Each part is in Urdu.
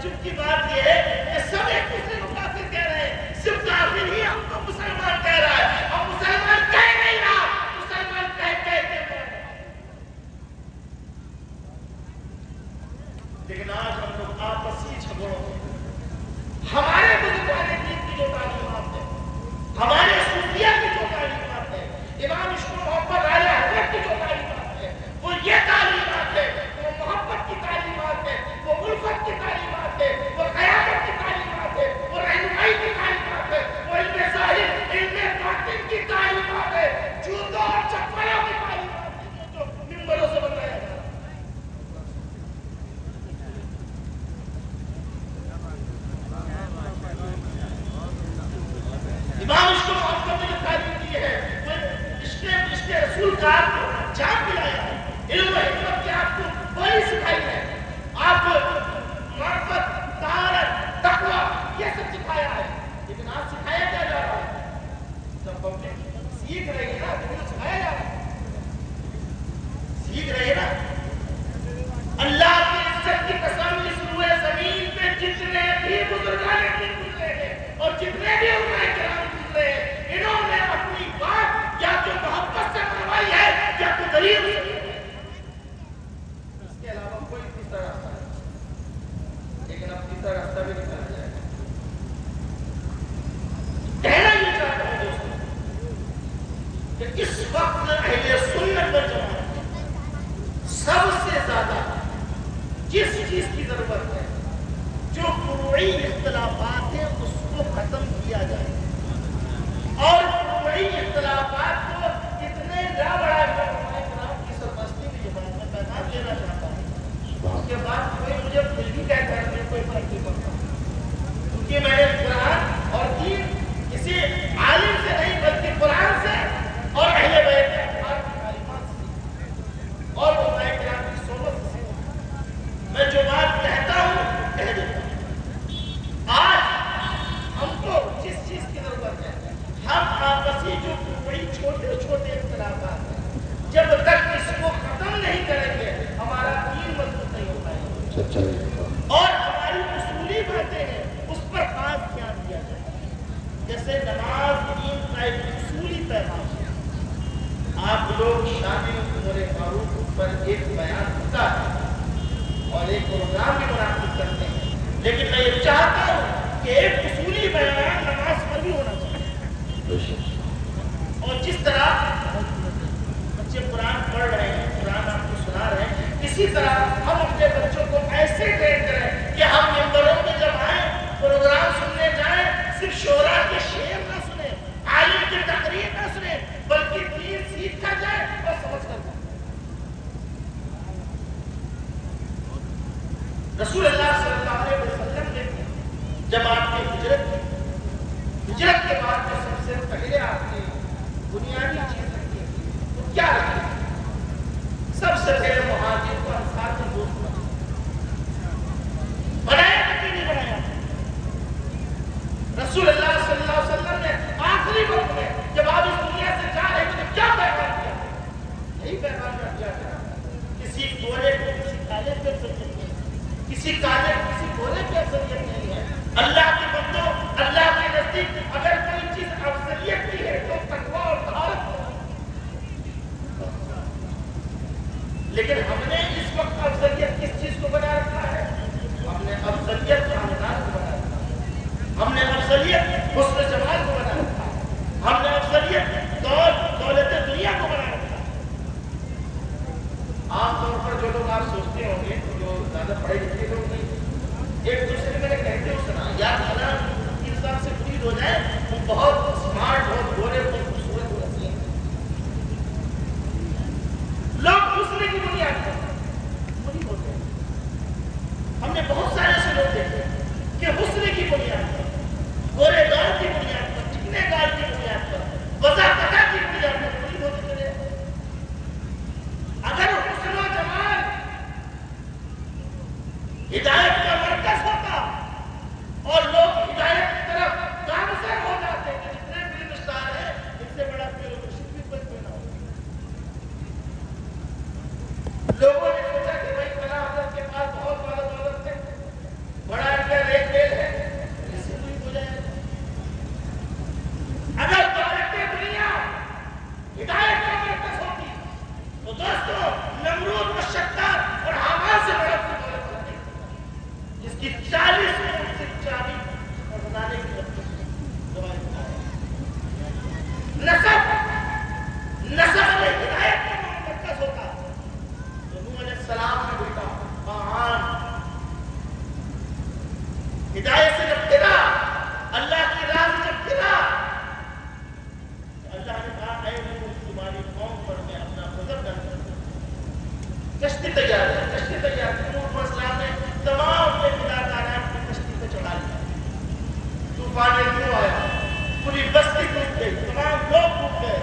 تعجب کی بات یہ ہے کہ سب ایک دوسرے کو کافر کہہ رہے ہیں، صرف کافر ہی ہم کو مسلمان کہہ رہا ہے، اور مسلمان کہہ نہیں رہا، مسلمان کہہ لیکن آج ہم لوگ آپسی جھگڑوں ہمارے بزرگان دین کی جو تعلیمات ہے، ہمارے صوفیہ کی جو تعلیمات ہے، امام عشق و محبت اعلی حضرت کی جو تعلیمات ہے، وہ یہ تعلیمات ہے، وہ محبت کی تعلیمات ہے، وہ الفت کی تعلیمات ہے، وہ قیادت کی تعلیمات ہے، وہ رہنمائی کی تعلیمات ہے، وہ علم ظاہر علم باطن کی تعلیمات ہے، جوتوں اور چپلوں کی تعلیمات ہے جو منبروں سے بتایا جا رہا ہے۔ امام عشق و محبت نے جو تعلیم دی ہے وہ عشق رسول کا آپ کو جان دلایا ہے، علم و حکمت کی آپ کو بولی سکھائی ہے، آپ معرفت، طہارت، تقویٰ یہ سب سکھایا ہے، لیکن آپ سکھایا کیا جا رہا ہے؟ جب پبلک سیکھ رہی ہے نا تو سکھایا جا رہا ہے، سیکھ رہی ہے نا۔ اللہ کی عزت کی قسم اس روئے زمین پہ جتنے بھی بزرگان دین گزرے ہیں اور جتنے بھی علماء کرام گزرے ہیں، انہوں نے اپنی بات یا تو محبت سے کروائی ہے یا تو دلیل سے، اس کے علاوہ کوئی تیسرا راستہ نہیں، لیکن اب تیسرا راستہ بھی نکالا جائے گا۔ کہنا یہ چاہتا ہوں دوستوں کہ اس وقت اہل سنت والجماعت سب سے زیادہ جس چیز کی ضرورت ہے، جو فروعی اختلافات ہیں اس کو ختم کیا جائے اور فروعی اختلافات کو اتنے نہ بڑھا کر کرام کی سرپرستی کی زبان میں پیغام دینا چاہتا ہوں۔ اس کے بعد کوئی مجھے کچھ بھی کہتا ہے مجھے کوئی فرق نہیں پڑتا، کیونکہ میں نے قرآن اور دین کسی عالم سے نہیں بلکہ قرآن سے اور اہل بیت اطہار کی تعلیمات سے اور علماء کرام کی صحبت سے میں جو بات کہتا ہوں کہہ دیتا ہوں۔ آج ہم کو جس چیز کی ضرورت ہے، ہم آپسی جو بڑی چھوٹے چھوٹے اختلافات ہیں، جب تک اس کو ختم نہیں کریں گے ہمارا دین مضبوط نہیں ہو پائے گا، اور ہماری اصولی باتیں ہیں اس پر خاص دھیان دیا جائے، جیسے نماز دین کا ایک اصولی پیغام ہے۔ آپ لوگ شان عمر فاروق پر ایک بیان ہوتا ہے اور ایک پروگرام بھی منعقد کرتے ہیں، لیکن میں یہ چاہتا ہوں کہ ایک اصولی بیان نماز پر بھی ہونا چاہیے، اور جس طرح بچے قرآن پڑھ رہے ہیں، قرآن آپ کو سنا رہے ہیں، اسی طرح ہم اپنے بچوں کو ایسے ٹرین کریں کہ ہم ممبروں میں جب آئیں پروگرام سننے جائیں صرف شعراء کے شعر نہ سنیں، عالم کی تقریر نہ سنیں، بلکہ دین سیکھ کر جائیں اور سمجھ کر جائیں۔ رسول اللہ صلی اللہ علیہ وسلم نے جب آپ کی ہجرت کے بعد میں سب سے پہلے آپ نے بنیادی چیز رکھی تو کیا رکھی؟ سب سے پہلے مہاجر کو انصار کا دوست بنایا کہ نہیں بنایا؟ رسول اللہ صلی اللہ علیہ وسلم نے آخری وقت میں جب آپ اس دنیا سے جا رہے تھے کیا پیغام دیا؟ یہی پیغام دیا تھا، کسی گورے کو کسی کالے پہ کسی کالے کسی گورے کی افضلیت نہیں ہے۔ اللہ کے بندوں، اللہ کے نزدیک اگر کوئی چیز افضلیت کی ہے تو تقویٰ اور طہارت ہے، لیکن ہم نے اس وقت افضلیت کس چیز کو بنا رکھا ہے؟ ہم نے افضلیت خاندان کو بنا رکھا ہے، ہم نے افضلیت حسن جمال کو بنا رکھا ہے، ہم نے افضلیت دولت دنیا کو بنا رکھا ہے۔ عام طور پر جو لوگ آپ سوچتے ہوں گے جو زیادہ پڑھے لکھے لوگ نہیں، ایک دوسرے میں نے کہتے ہو سنا یا کھانا انسان سے خرید ہو جائے وہ بہت اسمارٹ، بہت گورے، بہت خوبصورت ہو جاتی ہیں۔ لوگ دوسرے کی بنیاد پر نہیں ہوتے ہیں۔ ہم نے بہت سارے ایسے لوگ دیکھے کہ حسن کی بنیاد پر، گورے دار کی بنیاد پر، چکنے گال کی بنیاد پر، وضاحت کی بنیاد پر نہیں ہوتے چلے۔ اگر حسن و جمال ہدایت کا مرکز ہوتا اور لوگ ہدایت کی طرف گامزن ہو جاتے کہ جتنے فلم اسٹار ہیں ان سے بڑا فیلوشپ بھی کوئی نہ ہوتا۔ لوگوں نے سوچا کہ بھائی فلاں حضرت کے پاس بہت بڑا دولت ہے، بڑا کہ 40 اونٹ سے 40 خزانے کی نسب میں ہدایت کا مرکز ہوتا تو نوح علیہ السلام نے بیٹا مہان ہدایت سے جب پھرا اللہ کی راہ سے جب پھرا اللہ نے کہا اے نوح تمہاری قوم پر میں اپنا غضب ڈال دوں کشتی تیار ہے کشتی تیار ہے نوح علیہ السلام نے تمام اپنے فداکاران اپنی کشتی پہ چڑھا لیا طوفان کیوں آیا پوری بستی ڈوب گئی تمام لوگ ڈوب گئے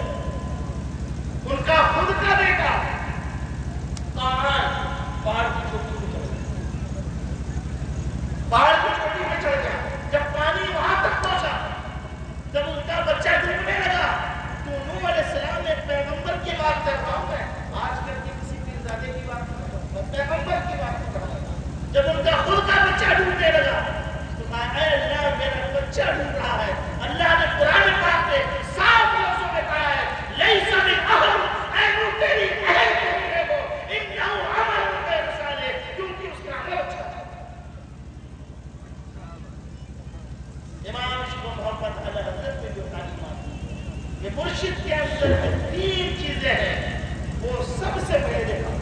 ان کا خود کا بیٹا قارون پہاڑ کی چوٹی پہ چڑھ گیا پہاڑ کی چوٹی پہ چڑھ گیا جب پانی وہاں تک پہنچا جب ان کا بچہ ڈوبنے لگا تو نوح علیہ السلام نے پیغمبر کی بات کر رہا ہوں میں آج کل کی کسی پیرزادے کی بات نہیں کر رہا پیغمبر کی بات کر رہا ہوں جب ان کا خود کا بچہ ڈوبنے لگا تو کہا اے اللہ میرا بچہ ڈوب رہا ہے اللہ نے قرآن پاک میں صاف لفظوں میں کہا ہے لیس من اہل اے نوح تیری اہل نہیں ہے وہ انہ عمل غیر صالح کیونکہ اس کا عمل اچھا تھا امام شیخ محمد علی حضرت نے جو تعلیمات یہ مرشد کے اندر تین چیزیں ہیں وہ سب سے پہلے دیکھا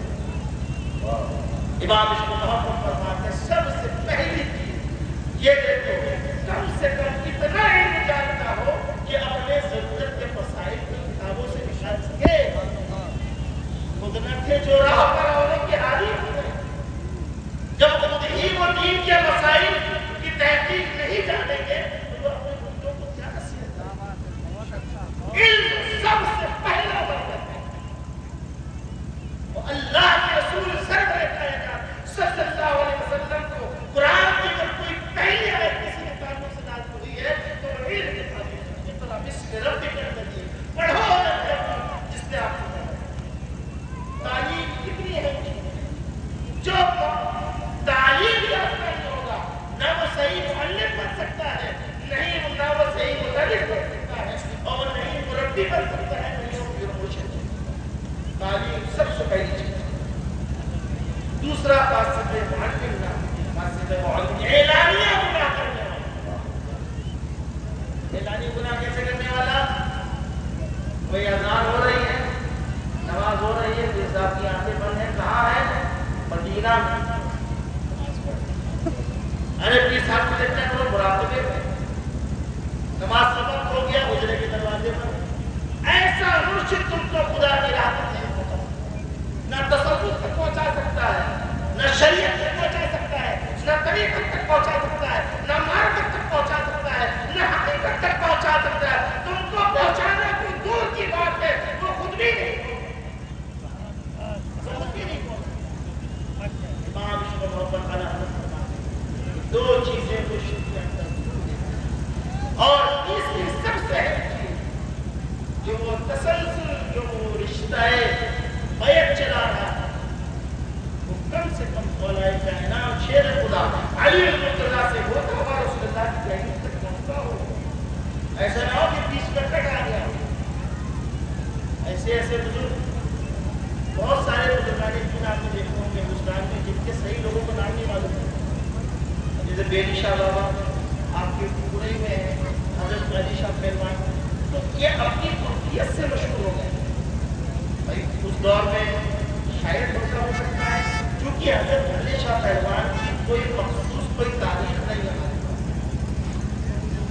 امام شیخ محمد فرماتے ہیں سب سے پہلی چیز یہ دیکھو کم سے کم اتنا علم جانتا ہو کہ اپنے ضرورت کے مسائل کی کتابوں سے نکال سکے خود نہ تھے جو راہ پر ہونے کے عادی ہوئے جب خود ہی وہ دین کے مسائل کی تحقیق نہیں جانیں گے تو وہ اپنے بچوں کو کیا نصیحت کریں علم سب سے پہلا برکت ہے اللہ کے رسول سرور کائنات صلی اللہ علیہ وسلم کو قرآن کی اگر کوئی پہلی آیت کسی کے تعلق سے نازل ہوئی ہے تو وہ علم کے تعلق سے اقرا بسم ربک الذی پڑھو جس نے آپ کو تعلیم کتنی ہے جو تعلیم یافتہ نہیں ہوگا نہ وہ صحیح معلم بن سکتا ہے نہیں نہ وہ صحیح مدرس بن سکتا ہے اور نہیں مربی بن سکتا ہے نہیں وہ پھر مرشد تعلیم سب سے پہلی چیز دوسرا قاصد معلم نہ قاصد معلم اعلانیہ گناہ کرنے والا اعلانی گناہ کیسے کرنے والا کوئی اذان ہو رہی ہے نماز ہو رہی ہے پھر صاحب کی آنکھیں بند ہیں کہاں ہے مدینہ میں ارے پیر صاحب کو دیکھنا کرو مراقبے میں نماز سبق ہو گیا حجرے کے دروازے پر ایسا مرشد تم کو خدا کی راہ تک نہیں پہنچا نہ تصوف تک پہنچا سکتا ہے نہ شریعت تک پہنچا سکتا ہے نہ طریقت تک پہنچا سکتا ہے نہ معرفت تک پہنچا سکتا ہے نہ حقیقت تک پہنچا سکتا ہے تم کو پہنچانا کوئی دور کی بات ہے وہ خود بھی نہیں امام شیخ محمد علی حضرت دو چیزیں مرشد کے اندر اور تیسری سب سے اہم چیز جو وہ تسلسل جو وہ رشتہ بیعت چلا رہا ہے وہ کم سے کم مولا کائنات شیر خدا علی المرتضیٰ سے ہوتا ہوا رسول اللہ کی تحریر تک پہنچتا ہو ایسا نہ ہو کہ بیچ میں کٹ آ گیا ایسے ایسے بزرگ بہت سارے بزرگان دین آپ نے دیکھے ہوں گے ہندوستان میں جن کے صحیح لوگوں کا نام نہیں معلوم ہے جیسے بیلی شاہ بابا آپ کے پورے میں حضرت علی شاہ پہلوان تو یہ اپنی قربیت سے مشہور ہو گئے بھائی اس دور میں شاید دوسرا ہو سکتا ہے کیونکہ حضرت علی شاہ پہلوان کی کوئی مخصوص کوئی تاریخ نہیں ہے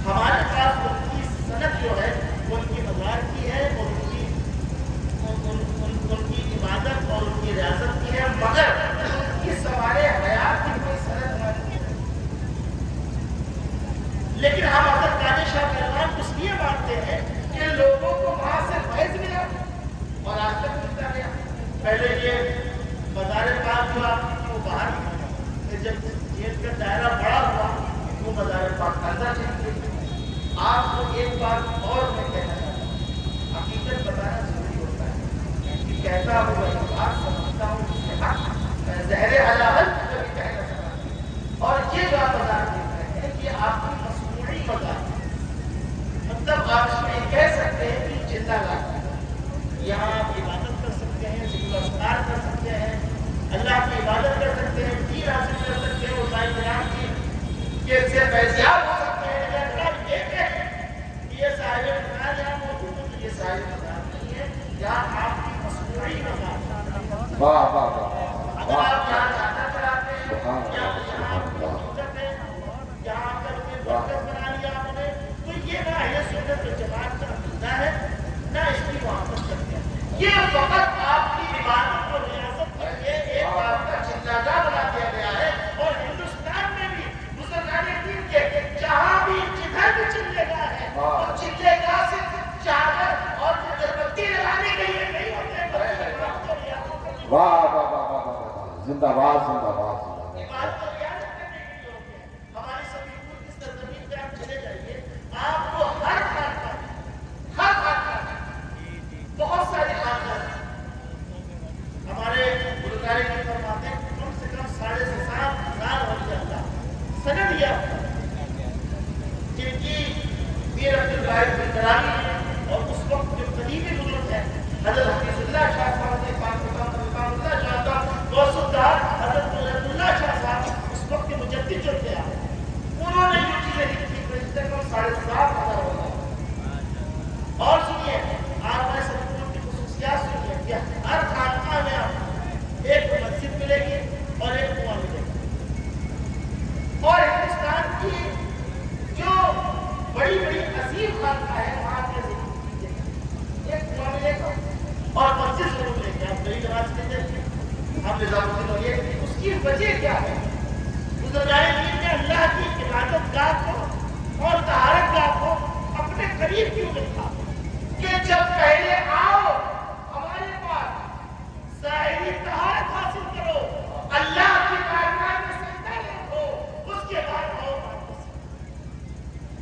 ہمارے پاس ان کی صنعت جو ہے وہ ان کی مزار کی ہے اور ان کی عبادت اور ان کی ریاست کی ہے مگر ان کی سوارے حیات کی کوئی صنعت نہیں ہے لیکن ہم حضرت علی شاہ پہلوان اس لیے مانتے ہیں کہ لوگوں کو وہاں سے فیض ملا اور آج تک ملتا گیا پہلے یہ مزار پاک جو آپ کی وہ باہر جب جیل کا دائرہ بڑا ہوا وہ مزار پاک اندر چلی گئی آپ کو ایک بات اور میں کہنا چاہتا ہوں حقیقت بتانا ضروری ہوتا ہے کہ کہتا ہوں میں بات سمجھتا ہوں میں زہر حلاوت کبھی کہنا چاہتا ہوں اور یہ جو آپ مزار دیکھ رہے ہیں یہ آپ کی مصنوعی مزار مطلب آپ اس میں کہہ سکتے ہیں کہ زندہ لاتا ہے یہاں آپ عبادت کر سکتے ہیں ذکر اذکار کر سکتے ہیں اللہ کی عبادت کر سکتے ہیں دین حاصل کر سکتے ہیں علماء کرام کی یہ اس سے فیضیاب ہو سکتے ہیں. لیکن اگر یہ کہ یہ صاحب مزاج یہاں موجود ہے تو یہ صاحب مزاج نہیں ہے، یہاں آپ کی مصنوعی مزاج ہے. واہ واہ واہ. اگر آپ یہاں جانا چاہتے ہیں یا یہاں حقیقت ہے، یہاں کر کے مرکز بنا لیا آپ نے، تو یہ نہ اہل سنت والجماعت کا عقیدہ ہے نہ اس کی محبت کرتے ہیں. یہ فقط آپ کی عبادت اور ریاست کے لیے ایک آپ کا چنجاجا بنا دیا گیا ہے. اور ہندوستان میں بھی بزرگان دین کے جہاں بھی جدھر بھی چلے گا ہے اور چلے گا صرف چادر اور اگربتی لگانے کے لیے نہیں ہوتے ہیں، بلکہ عبادت اور ریاست کے لیے. واہ واہ واہ واہ واہ. زندہ باد زندہ باد زندہ باد. عبادت اور ریاست کرنے کے لیے ہوتے ہیں. ہماری سبھی ملک کی سرزمین پہ آپ چلے جائیے، آپ کو ہر خانقاہ بہت ساری خانقاہ ہمارے بزرگان کی فرماتے ہیں کم سے کم 7,500 اولیاء اللہ سند یافتہ جن کی میر عبد الواحد بلدرانی ہے، اور اس وقت جو قدیمی بزرگ ہیں حضرت حفیظ اللہ شاہ صاحب نے پاک اللہ شاہ صاحب غوث الدار حضرت مولد اللہ شاہ صاحب اس وقت کے مجدد جو تھے انہوں نے جو چیزیں لکھی کم سے کم 7,500 ہوگا. اور سنیے آپ نے سب کی خصوصیات سنیے کہ ہر خانقاہ میں آپ ایک مسجد ملے گی اور ایک کنواں ملے گا. اور ہندوستان کی جو بڑی بڑی عظیم خانقاہ ہے وہاں کے ایک کنواں ملے گا اور مسجد ضرور ملے گی. آپ بڑی نماز میں دیکھیں آپ نظام الدین ہوئے، اس کی وجہ کیا ہے؟ بزرگان دین نے اللہ کی عبادت گاہ کو اور طہارت گاہ کو اپنے قریب کیوں رکھا کہ جب پہلے آؤ ہمارے پاس ظاہری طہارت حاصل کرو، اللہ کی بارگاہ میں سجدہ رکھو، اس کے بعد آؤ واپس.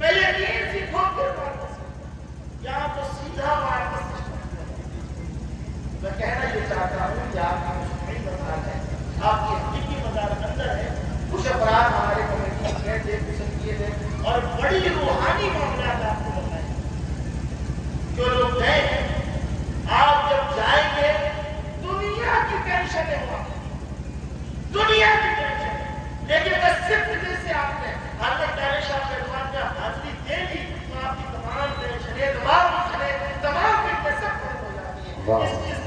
پہلے دین سیکھو پھر واپس. یہاں تو سیدھا واپس. میں کہنا یہ چاہتا ہوں کہ آپ کی مجموعی مزاج ہے، آپ کی حقیقی مزاج اندر ہے. کچھ افراد ہمارے کمیٹی میں تھے، پسند کیے تھے اور بڑی روحانی معاملات آپ کو بتائیں. جو لوگ گئے ہیں آپ جب جائیں گے دنیا کی ٹینشن ہے، وہاں دنیا کی ٹینشن ہے، لیکن بس صرف دل سے آپ نے حضرت دانش شاہ شیروان کا حاضری دے دی تو آپ کی تمام ٹینشنیں تمام فتنیں سب ختم ہو جاتی ہیں. اس